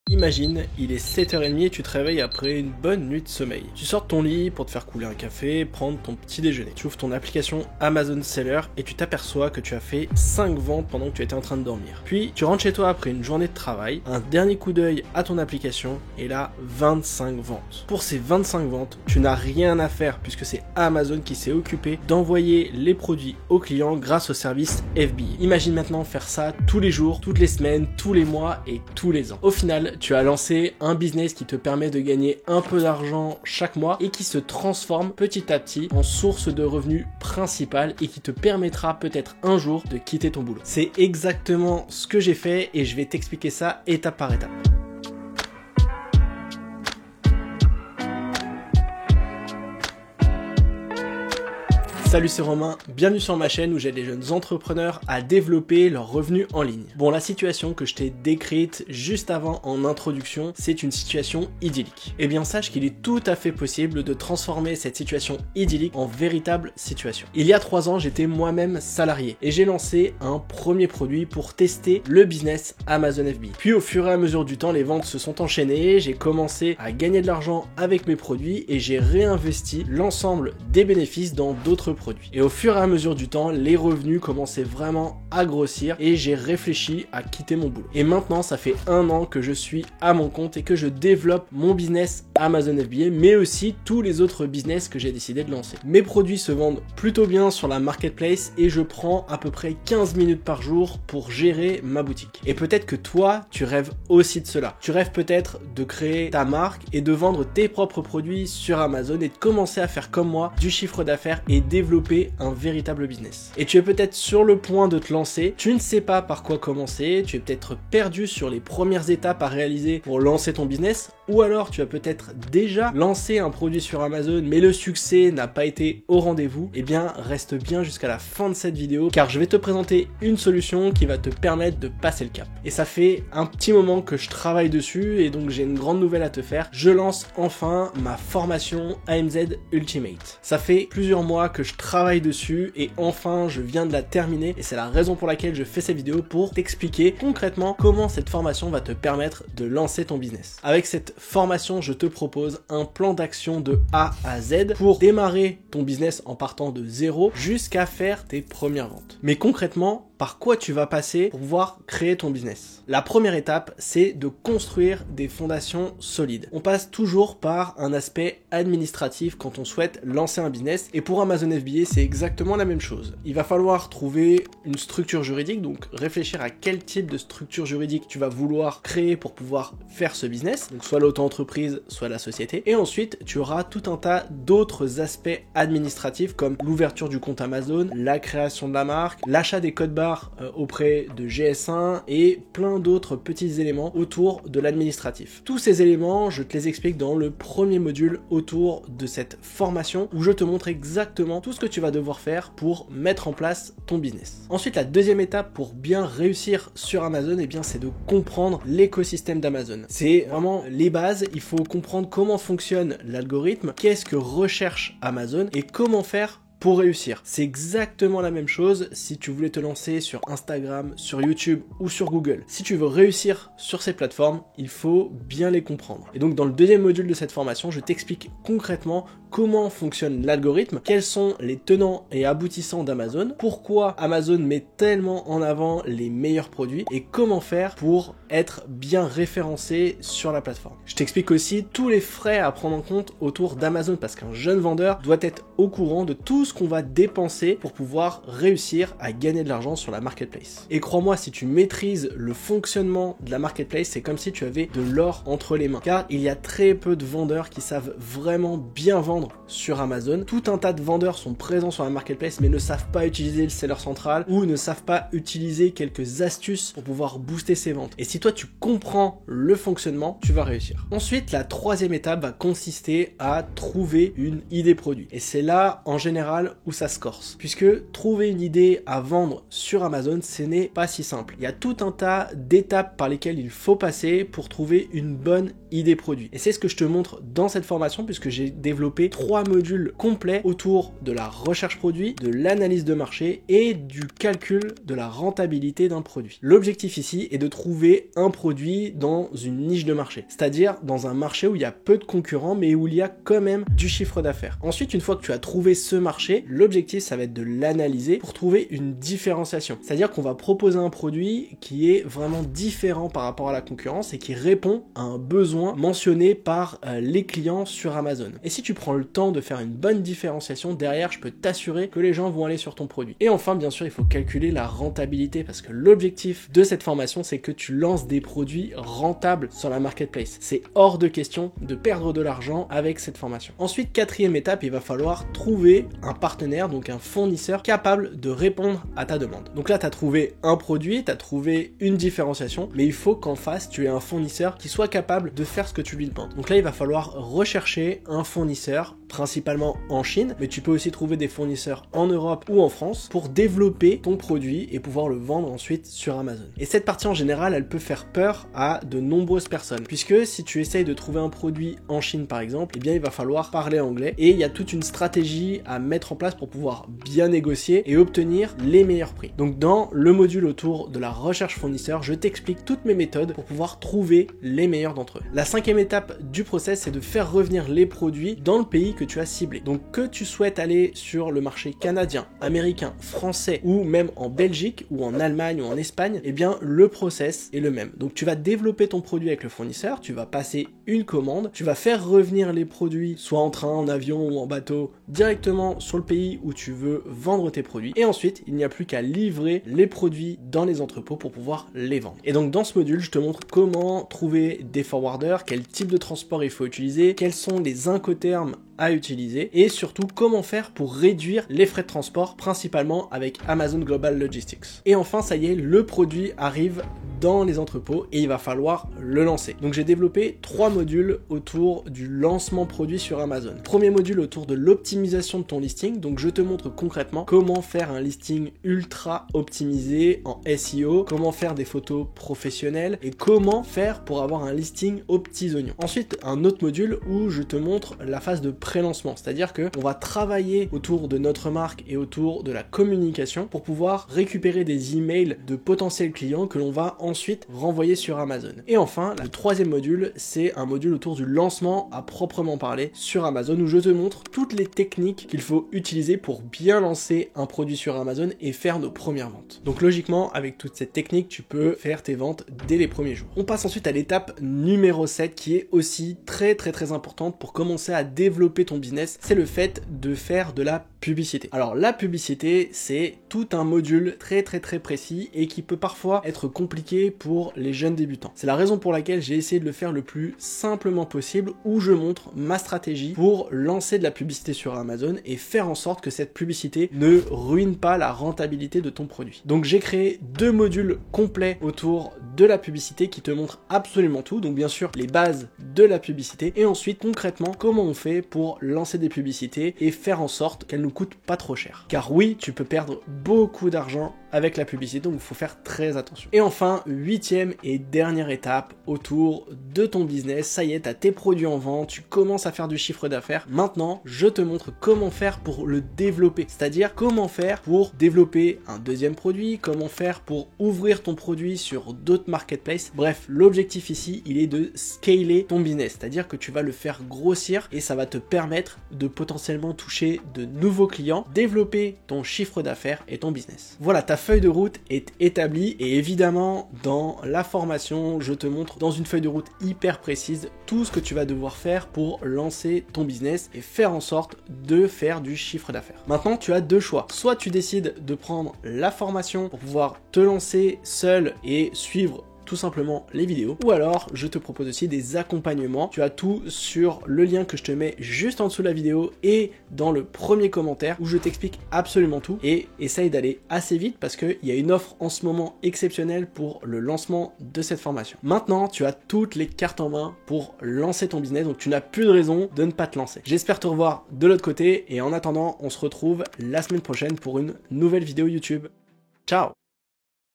Imagine, il est 7h30 et tu te réveilles après une bonne nuit de sommeil. Tu sors de ton lit pour te faire couler un café, prendre ton petit déjeuner. Tu ouvres ton application Amazon Seller et tu t'aperçois que tu as fait 5 ventes pendant que tu étais en train de dormir. Puis tu rentres chez toi après une journée de travail, un dernier coup d'œil à ton application et là 25 ventes. Pour ces 25 ventes, tu n'as rien à faire puisque c'est Amazon qui s'est occupé d'envoyer les produits aux clients grâce au service FBA. Imagine maintenant faire ça tous les jours, toutes les semaines, tous les mois et tous les ans. Au final, tu as lancé un business qui te permet de gagner un peu d'argent chaque mois et qui se transforme petit à petit en source de revenus principale et qui te permettra peut-être un jour de quitter ton boulot. C'est exactement ce que j'ai fait et je vais t'expliquer ça étape par étape. Salut, c'est Romain, bienvenue sur ma chaîne où j'aide les jeunes entrepreneurs à développer leurs revenus en ligne. Bon, la situation que je t'ai décrite juste avant en introduction, c'est une situation idyllique. Eh bien, sache qu'il est tout à fait possible de transformer cette situation idyllique en véritable situation. Il y a 3 ans, j'étais moi-même salarié et j'ai lancé un premier produit pour tester le business Amazon FBA. Puis au fur et à mesure du temps, les ventes se sont enchaînées, j'ai commencé à gagner de l'argent avec mes produits et j'ai réinvesti l'ensemble des bénéfices dans d'autres produits. Et au fur et à mesure du temps, les revenus commençaient vraiment à grossir et j'ai réfléchi à quitter mon boulot. Et maintenant, ça fait 1 an que je suis à mon compte et que je développe mon business Amazon FBA, mais aussi tous les autres business que j'ai décidé de lancer. Mes produits se vendent plutôt bien sur la marketplace et je prends à peu près 15 minutes par jour pour gérer ma boutique. Et peut-être que toi, tu rêves aussi de cela. Tu rêves peut-être de créer ta marque et de vendre tes propres produits sur Amazon et de commencer à faire comme moi du chiffre d'affaires et développer un véritable business. Et tu es peut-être sur le point de te lancer, tu ne sais pas par quoi commencer, tu es peut-être perdu sur les premières étapes à réaliser pour lancer ton business, ou alors tu as peut-être déjà lancé un produit sur Amazon mais le succès n'a pas été au rendez-vous. Eh bien, reste bien jusqu'à la fin de cette vidéo car je vais te présenter une solution qui va te permettre de passer le cap. Et ça fait un petit moment que je travaille dessus et donc j'ai une grande nouvelle à te faire. Je lance enfin ma formation AMZ Ultimate. Ça fait plusieurs mois que je travaille dessus et enfin je viens de la terminer et c'est la raison pour laquelle je fais cette vidéo pour t'expliquer concrètement comment cette formation va te permettre de lancer ton business. Avec cette formation, je te propose un plan d'action de A à Z pour démarrer ton business en partant de zéro jusqu'à faire tes premières ventes. Mais concrètement, par quoi tu vas passer pour pouvoir créer ton business? La première étape, c'est de construire des fondations solides. On passe toujours par un aspect administratif quand on souhaite lancer un business et pour Amazon FBA, c'est exactement la même chose. Il va falloir trouver une structure juridique, donc réfléchir à quel type de structure juridique tu vas vouloir créer pour pouvoir faire ce business, donc soit l'auto-entreprise, soit la société. Et ensuite, tu auras tout un tas d'autres aspects administratifs comme l'ouverture du compte Amazon, la création de la marque, l'achat des codes barres auprès de GS1 et plein d'autres petits éléments autour de l'administratif. Tous ces éléments, je te les explique dans le premier module autour de cette formation où je te montre exactement tout ce que tu vas devoir faire pour mettre en place ton business. Ensuite, la deuxième étape pour bien réussir sur Amazon, eh bien, c'est de comprendre l'écosystème d'Amazon. C'est vraiment les bases, il faut comprendre comment fonctionne l'algorithme, qu'est-ce que recherche Amazon et comment faire pour réussir. C'est exactement la même chose si tu voulais te lancer sur Instagram, sur YouTube ou sur Google. Si tu veux réussir sur ces plateformes, il faut bien les comprendre. Et donc dans le deuxième module de cette formation, je t'explique concrètement comment fonctionne l'algorithme, quels sont les tenants et aboutissants d'Amazon, pourquoi Amazon met tellement en avant les meilleurs produits et comment faire pour être bien référencé sur la plateforme. Je t'explique aussi tous les frais à prendre en compte autour d'Amazon parce qu'un jeune vendeur doit être au courant de tout ce qu'on va dépenser pour pouvoir réussir à gagner de l'argent sur la marketplace. Et crois-moi, si tu maîtrises le fonctionnement de la marketplace, c'est comme si tu avais de l'or entre les mains. Car il y a très peu de vendeurs qui savent vraiment bien vendre sur Amazon. Tout un tas de vendeurs sont présents sur la marketplace mais ne savent pas utiliser le seller central ou ne savent pas utiliser quelques astuces pour pouvoir booster ses ventes. Et si toi tu comprends le fonctionnement, tu vas réussir. Ensuite, la troisième étape va consister à trouver une idée produit. Et c'est là, en général, où ça se corse. Puisque trouver une idée à vendre sur Amazon, ce n'est pas si simple. Il y a tout un tas d'étapes par lesquelles il faut passer pour trouver une bonne idée produit. Et c'est ce que je te montre dans cette formation puisque j'ai développé 3 modules complets autour de la recherche produit, de l'analyse de marché et du calcul de la rentabilité d'un produit. L'objectif ici est de trouver trouver un produit dans une niche de marché, c'est-à-dire dans un marché où il y a peu de concurrents mais où il y a quand même du chiffre d'affaires. Ensuite, une fois que tu as trouvé ce marché, l'objectif ça va être de l'analyser pour trouver une différenciation, c'est-à-dire qu'on va proposer un produit qui est vraiment différent par rapport à la concurrence et qui répond à un besoin mentionné par les clients sur Amazon. Et si tu prends le temps de faire une bonne différenciation, derrière je peux t'assurer que les gens vont aller sur ton produit. Et enfin, bien sûr, il faut calculer la rentabilité parce que l'objectif de cette formation c'est que tu lances des produits rentables sur la marketplace. C'est hors de question de perdre de l'argent avec cette formation. Ensuite, quatrième étape, il va falloir trouver un partenaire, donc un fournisseur capable de répondre à ta demande. Donc là, tu as trouvé un produit, tu as trouvé une différenciation, mais il faut qu'en face, tu aies un fournisseur qui soit capable de faire ce que tu lui demandes. Donc là, il va falloir rechercher un fournisseur, principalement en Chine, mais tu peux aussi trouver des fournisseurs en Europe ou en France pour développer ton produit et pouvoir le vendre ensuite sur Amazon. Et cette partie en général, elle peut faire peur à de nombreuses personnes, puisque si tu essayes de trouver un produit en Chine par exemple, eh bien il va falloir parler anglais et il y a toute une stratégie à mettre en place pour pouvoir bien négocier et obtenir les meilleurs prix. Donc dans le module autour de la recherche fournisseur, je t'explique toutes mes méthodes pour pouvoir trouver les meilleurs d'entre eux. La cinquième étape du process, c'est de faire revenir les produits dans le pays que tu as ciblé. Donc que tu souhaites aller sur le marché canadien, américain, français ou même en Belgique ou en Allemagne ou en Espagne, eh bien le process est le même. Donc tu vas développer ton produit avec le fournisseur, tu vas passer une commande, tu vas faire revenir les produits soit en train, en avion ou en bateau directement sur le pays où tu veux vendre tes produits et ensuite il n'y a plus qu'à livrer les produits dans les entrepôts pour pouvoir les vendre. Et donc dans ce module, je te montre comment trouver des forwarders, quel type de transport il faut utiliser, quels sont les incoterms à utiliser et surtout comment faire pour réduire les frais de transport principalement avec Amazon Global Logistics. Et enfin, ça y est, le produit arrive dans les entrepôts et il va falloir le lancer. Donc j'ai développé 3 modules autour du lancement produit sur Amazon. Premier module autour de l'optimisation de ton listing, donc je te montre concrètement comment faire un listing ultra optimisé en SEO, comment faire des photos professionnelles et comment faire pour avoir un listing aux petits oignons. Ensuite, un autre module où je te montre la phase de pré-lancement, c'est-à-dire que on va travailler autour de notre marque et autour de la communication pour pouvoir récupérer des emails de potentiels clients que l'on va ensuite renvoyer sur Amazon. Et enfin, le troisième module, c'est un module autour du lancement à proprement parler sur Amazon où je te montre toutes les techniques qu'il faut utiliser pour bien lancer un produit sur Amazon et faire nos premières ventes. Donc logiquement, avec toute cette technique, tu peux faire tes ventes dès les premiers jours. On passe ensuite à l'étape numéro 7 qui est aussi très importante pour commencer à développer ton business, c'est le fait de faire de la publicité. Alors la publicité, c'est tout un module très précis et qui peut parfois être compliqué pour les jeunes débutants. C'est la raison pour laquelle j'ai essayé de le faire le plus simplement possible où je montre ma stratégie pour lancer de la publicité sur Amazon et faire en sorte que cette publicité ne ruine pas la rentabilité de ton produit. Donc j'ai créé 2 modules complets autour de la publicité qui te montrent absolument tout. Donc bien sûr les bases de la publicité et ensuite concrètement comment on fait pour lancer des publicités et faire en sorte qu'elles nous coûtent pas trop cher. Car oui, tu peux perdre beaucoup d'argent avec la publicité, donc il faut faire très attention. Et enfin, 8e et dernière étape autour de ton business, ça y est, tu as tes produits en vente, tu commences à faire du chiffre d'affaires. Maintenant, je te montre comment faire pour le développer, c'est-à-dire comment faire pour développer un deuxième produit, comment faire pour ouvrir ton produit sur d'autres marketplaces. Bref, l'objectif ici, il est de scaler ton business, c'est-à-dire que tu vas le faire grossir et ça va te permettre de potentiellement toucher de nouveaux clients, développer ton chiffre d'affaires et ton business. Voilà, ta feuille de route est établie et évidemment dans la formation je te montre dans une feuille de route hyper précise tout ce que tu vas devoir faire pour lancer ton business et faire en sorte de faire du chiffre d'affaires. Maintenant tu as 2 choix, soit tu décides de prendre la formation pour pouvoir te lancer seul et suivre tout simplement les vidéos, ou alors je te propose aussi des accompagnements. Tu as tout sur le lien que je te mets juste en dessous de la vidéo et dans le premier commentaire où je t'explique absolument tout et essaye d'aller assez vite parce qu'il y a une offre en ce moment exceptionnelle pour le lancement de cette formation. Maintenant tu as toutes les cartes en main pour lancer ton business, donc tu n'as plus de raison de ne pas te lancer. J'espère te revoir de l'autre côté et en attendant on se retrouve la semaine prochaine pour une nouvelle vidéo YouTube. Ciao!